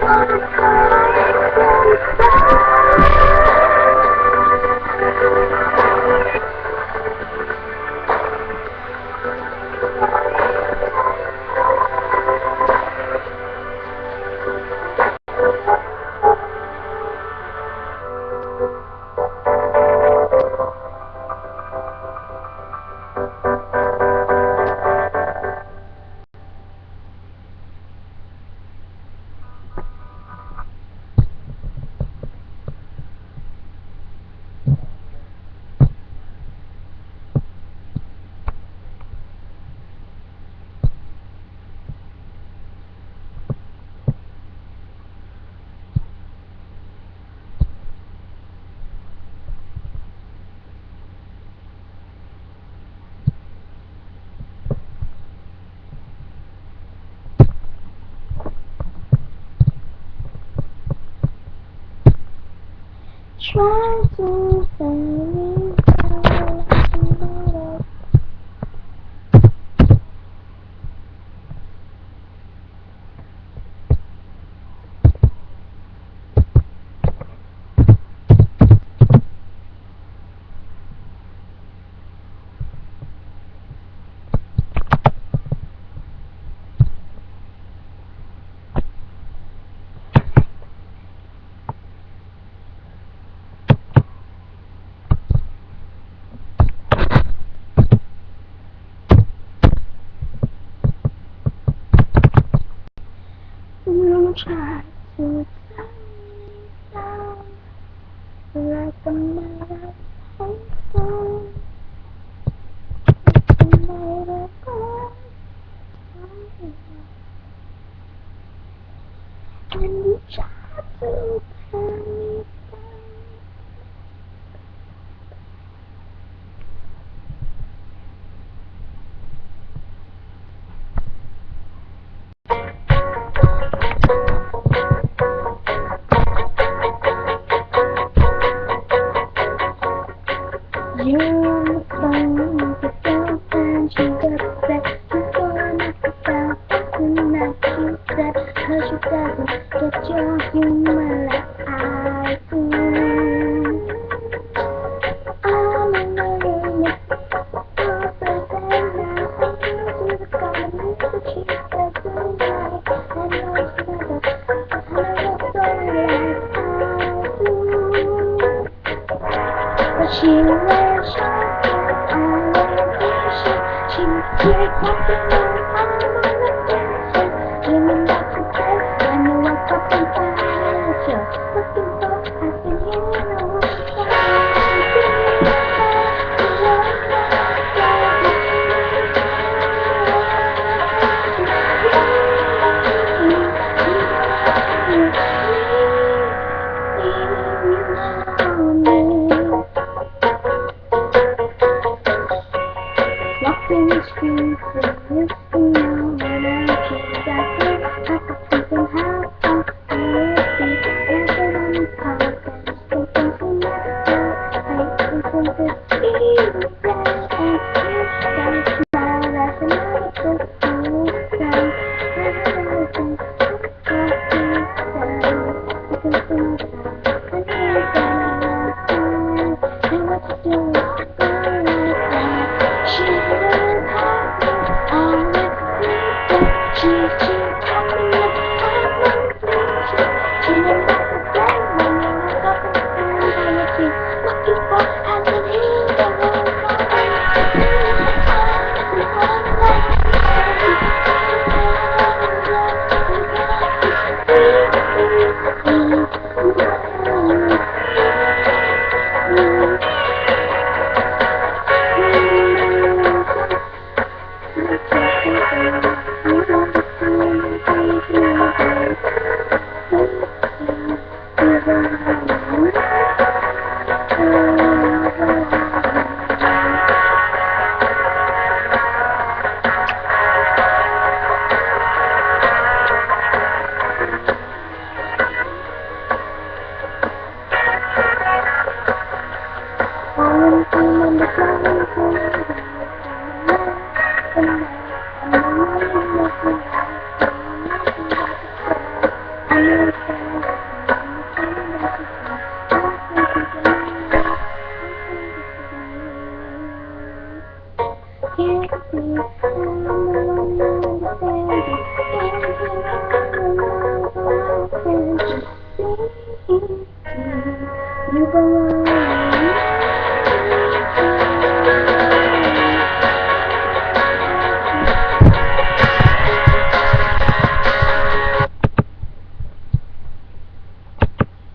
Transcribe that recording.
Try to find me out. I'm trying to turn me down like a mother home. Like a mother home. And you try to turn me down. You're on the phone with your girlfriend. She's upset. She's going up and down. And now she said, 'cause she doesn't get your humor like I do. I'm in the room with your birthday now. She's got me, but she doesn't like. I know she doesn't tell her story like I do. But she wears short on vacation. She keeps walking on the dancing. Dreaming about today when you wake up and find what you're looking for. I've been hearing a word walking the streets with whiskey on when I came back in. I got thinking how fun it would be dancing on the park and sleeping tonight. I listen to Stevie Ray and Chris Day. Now that's another good cool sound. Everything I can sing about and hear that and what you do is go like that. She's Thank you. can't see. I'm the one that understands you. And here I am, I'm so please. You belong.